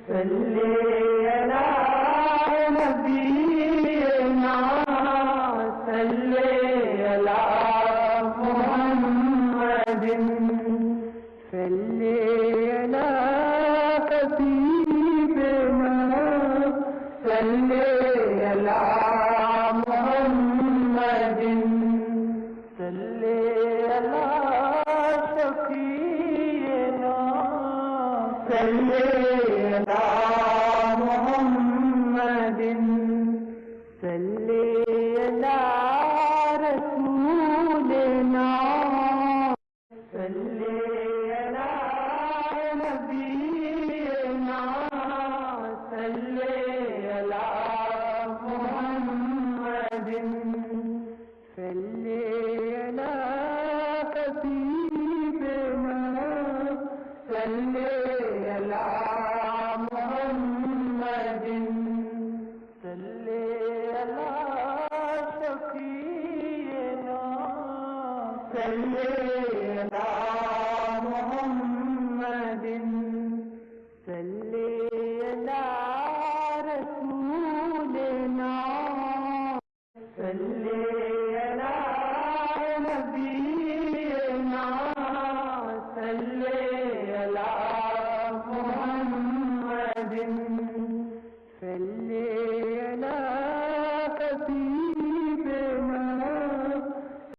صلی علی نبینا صلی علی محمد صلی علی حبیبنا صلی علی محمد صلی علی شفیعنا صلی علی محمد صلی علی رسولنا صلی علی نبینا صلی علی محمد صلی علی حبیبنا صلی علی محمد صلی علی شفیعنا صلی علی محمد صلی علی رسولنا صلی علی نبینا صلی علی محمد